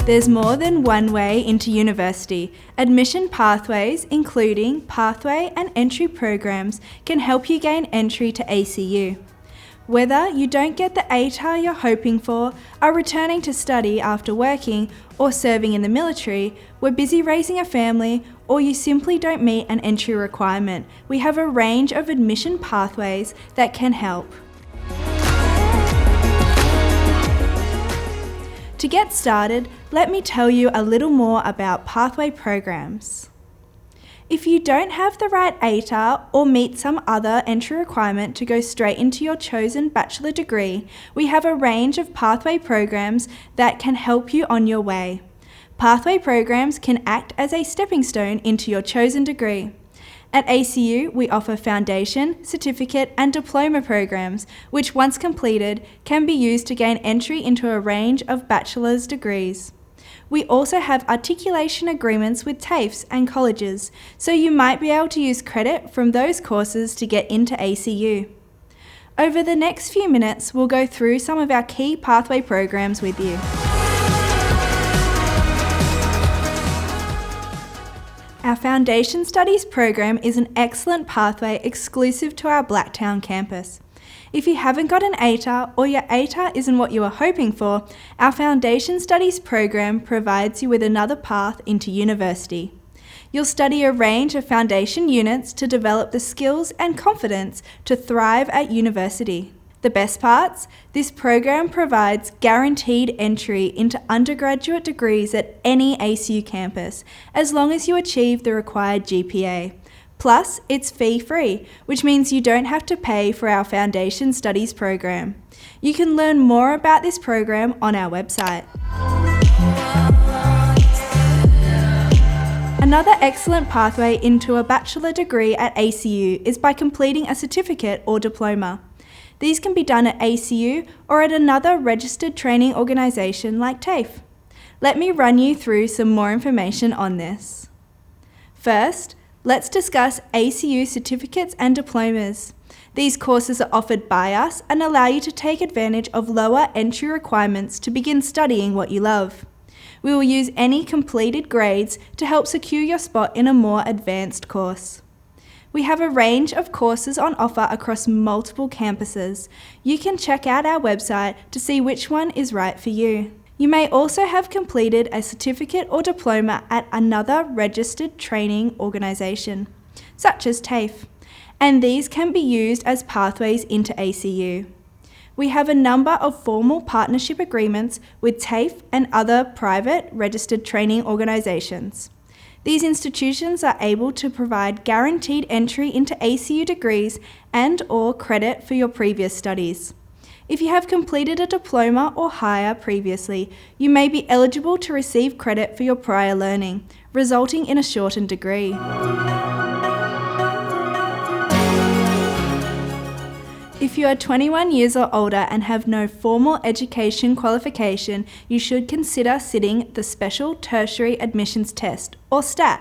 There's more than one way into university. Admission pathways, including pathway and entry programs, can help you gain entry to ACU. Whether you don't get the ATAR you're hoping for, are returning to study after working, or serving in the military, we're busy raising a family, or you simply don't meet an entry requirement, we have a range of admission pathways that can help. To get started, let me tell you a little more about pathway programs. If you don't have the right ATAR or meet some other entry requirement to go straight into your chosen bachelor degree, we have a range of pathway programs that can help you on your way. Pathway programs can act as a stepping stone into your chosen degree. At ACU, we offer foundation, certificate and diploma programs, which once completed, can be used to gain entry into a range of bachelor's degrees. We also have articulation agreements with TAFEs and colleges, so you might be able to use credit from those courses to get into ACU. Over the next few minutes, we'll go through some of our key pathway programs with you. Our Foundation Studies program is an excellent pathway exclusive to our Blacktown campus. If you haven't got an ATAR or your ATAR isn't what you were hoping for, our Foundation Studies program provides you with another path into university. You'll study a range of foundation units to develop the skills and confidence to thrive at university. The best parts? This program provides guaranteed entry into undergraduate degrees at any ACU campus, as long as you achieve the required GPA. Plus, it's fee-free, which means you don't have to pay for our Foundation Studies program. You can learn more about this program on our website. Another excellent pathway into a bachelor degree at ACU is by completing a certificate or diploma. These can be done at ACU or at another registered training organisation like TAFE. Let me run you through some more information on this. First, let's discuss ACU certificates and diplomas. These courses are offered by us and allow you to take advantage of lower entry requirements to begin studying what you love. We will use any completed grades to help secure your spot in a more advanced course. We have a range of courses on offer across multiple campuses. You can check out our website to see which one is right for you. You may also have completed a certificate or diploma at another registered training organisation, such as TAFE, and these can be used as pathways into ACU. We have a number of formal partnership agreements with TAFE and other private registered training organisations. These institutions are able to provide guaranteed entry into ACU degrees and/or credit for your previous studies. If you have completed a diploma or higher previously, you may be eligible to receive credit for your prior learning, resulting in a shortened degree. If you are 21 years or older and have no formal education qualification, you should consider sitting the Special Tertiary Admissions Test, or STAT.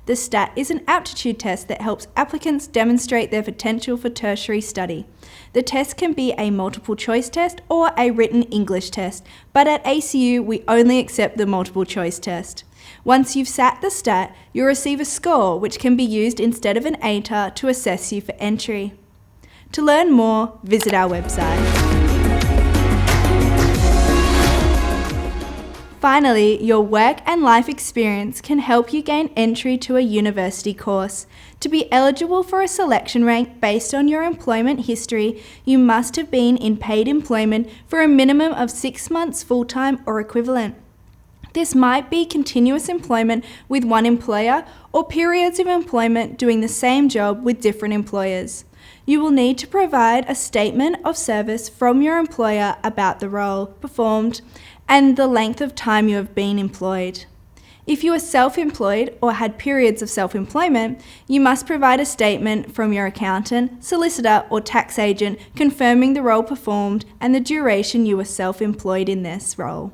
The STAT is an aptitude test that helps applicants demonstrate their potential for tertiary study. The test can be a multiple choice test or a written English test, but at ACU we only accept the multiple choice test. Once you've sat the STAT, you'll receive a score which can be used instead of an ATAR to assess you for entry. To learn more, visit our website. Finally, your work and life experience can help you gain entry to a university course. To be eligible for a selection rank based on your employment history, you must have been in paid employment for a minimum of 6 months full-time or equivalent. This might be continuous employment with one employer or periods of employment doing the same job with different employers. You will need to provide a statement of service from your employer about the role performed and the length of time you have been employed. If you are self-employed or had periods of self-employment, you must provide a statement from your accountant, solicitor or tax agent confirming the role performed and the duration you were self-employed in this role.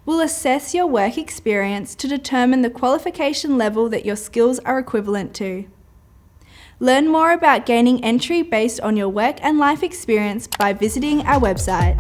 We'll assess your work experience to determine the qualification level that your skills are equivalent to. Learn more about gaining entry based on your work and life experience by visiting our website.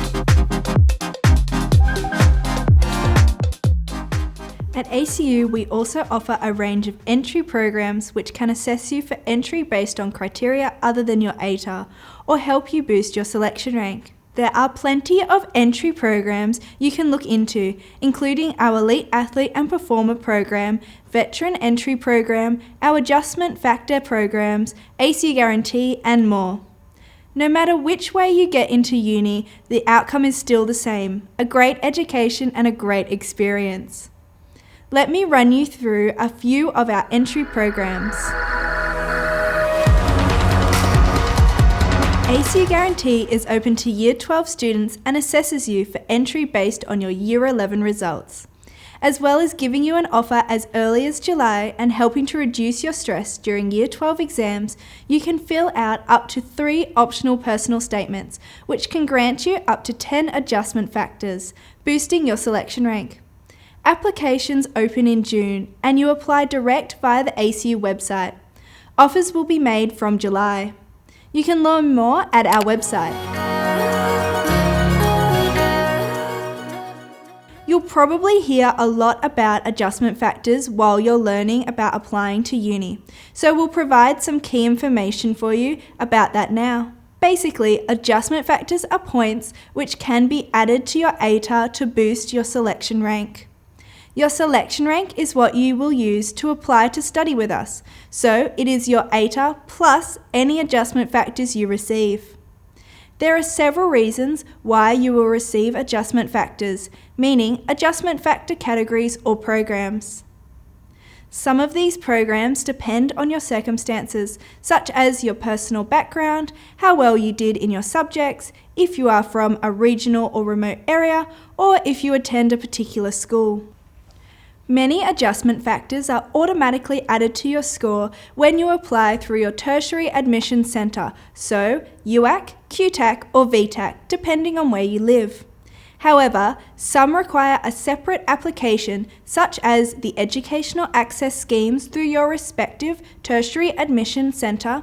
At ACU, we also offer a range of entry programs which can assess you for entry based on criteria other than your ATAR or help you boost your selection rank. There are plenty of entry programs you can look into, including our Elite Athlete and Performer program, Veteran Entry program, our Adjustment Factor programs, ACU Guarantee, and more. No matter which way you get into uni, the outcome is still the same: a great education and a great experience. Let me run you through a few of our entry programs. ACU Guarantee is open to Year 12 students and assesses you for entry based on your Year 11 results. As well as giving you an offer as early as July and helping to reduce your stress during Year 12 exams, you can fill out up to 3 optional personal statements, which can grant you up to 10 adjustment factors, boosting your selection rank. Applications open in June and you apply direct via the ACU website. Offers will be made from July. You can learn more at our website. You'll probably hear a lot about adjustment factors while you're learning about applying to uni, so we'll provide some key information for you about that now. Basically, adjustment factors are points which can be added to your ATAR to boost your selection rank. Your selection rank is what you will use to apply to study with us, so it is your ATAR plus any adjustment factors you receive. There are several reasons why you will receive adjustment factors, meaning adjustment factor categories or programs. Some of these programs depend on your circumstances, such as your personal background, how well you did in your subjects, if you are from a regional or remote area, or if you attend a particular school. Many adjustment factors are automatically added to your score when you apply through your tertiary admission centre, so UAC, QTAC or VTAC, depending on where you live. However, some require a separate application, such as the educational access schemes through your respective tertiary admission centre,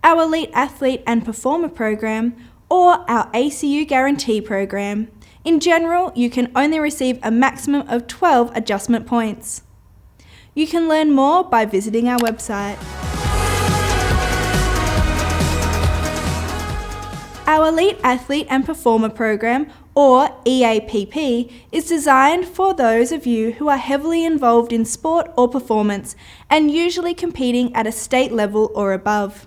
our Elite Athlete and Performer program, or our ACU Guarantee program. In general, you can only receive a maximum of 12 adjustment points. You can learn more by visiting our website. Our Elite Athlete and Performer program, or EAPP, is designed for those of you who are heavily involved in sport or performance and usually competing at a state level or above.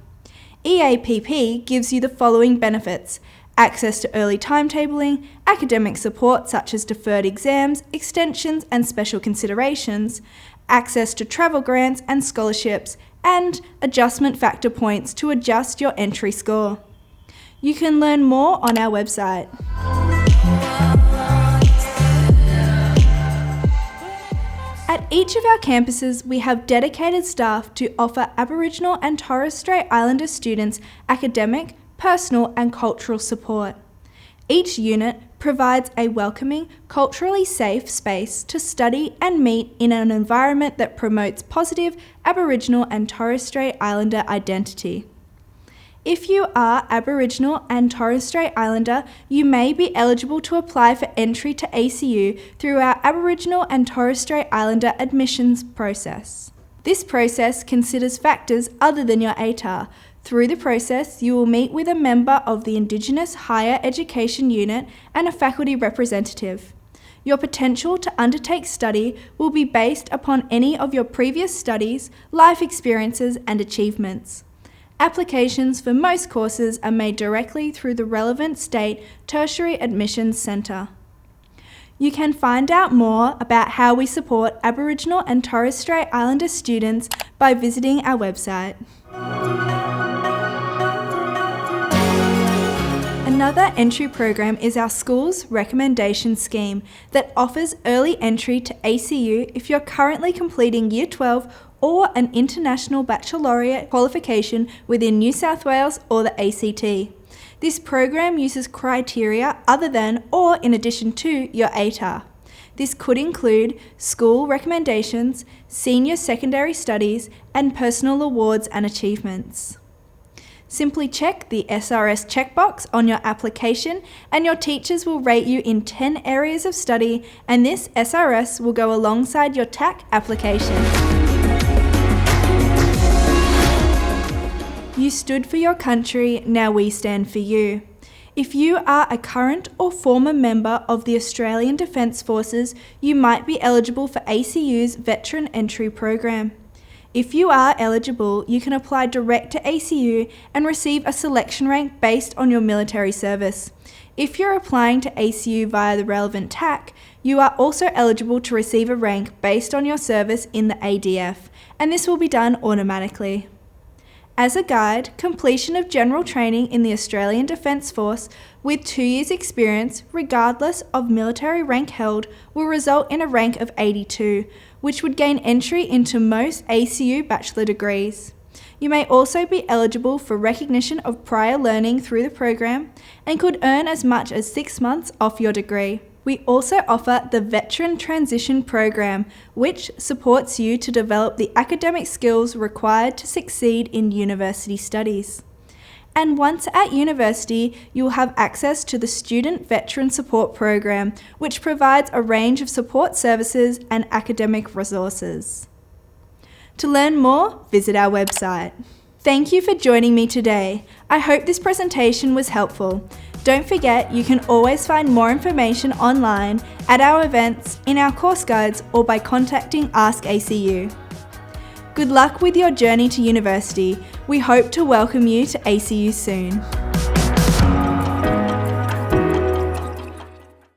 EAPP gives you the following benefits: access to early timetabling, academic support such as deferred exams, extensions and special considerations, access to travel grants and scholarships, and adjustment factor points to adjust your entry score. You can learn more on our website. At each of our campuses, we have dedicated staff to offer Aboriginal and Torres Strait Islander students academic, personal and cultural support. Each unit provides a welcoming, culturally safe space to study and meet in an environment that promotes positive Aboriginal and Torres Strait Islander identity. If you are Aboriginal and Torres Strait Islander, you may be eligible to apply for entry to ACU through our Aboriginal and Torres Strait Islander admissions process. This process considers factors other than your ATAR. Through the process, you will meet with a member of the Indigenous Higher Education Unit and a faculty representative. Your potential to undertake study will be based upon any of your previous studies, life experiences and achievements. Applications for most courses are made directly through the relevant state tertiary admissions centre. You can find out more about how we support Aboriginal and Torres Strait Islander students by visiting our website. Another entry program is our school's recommendation scheme that offers early entry to ACU if you're currently completing Year 12 or an international baccalaureate qualification within New South Wales or the ACT. This program uses criteria other than or in addition to your ATAR. This could include school recommendations, senior secondary studies, and personal awards and achievements. Simply check the SRS checkbox on your application and your teachers will rate you in 10 areas of study, and this SRS will go alongside your TAC application. You stood for your country, now we stand for you. If you are a current or former member of the Australian Defence Forces, you might be eligible for ACU's Veteran Entry Program. If you are eligible, you can apply direct to ACU and receive a selection rank based on your military service. If you're applying to ACU via the relevant TAC, you are also eligible to receive a rank based on your service in the ADF, and this will be done automatically. As a guide, completion of general training in the Australian Defence Force with 2 years experience, regardless of military rank held, will result in a rank of 82, which would gain entry into most ACU bachelor degrees. You may also be eligible for recognition of prior learning through the program and could earn as much as 6 months off your degree. We also offer the Veteran Transition Program, which supports you to develop the academic skills required to succeed in university studies. And once at university, you will have access to the Student Veteran Support Program, which provides a range of support services and academic resources. To learn more, visit our website. Thank you for joining me today. I hope this presentation was helpful. Don't forget, you can always find more information online at our events, in our course guides, or by contacting Ask ACU. Good luck with your journey to university. We hope to welcome you to ACU soon.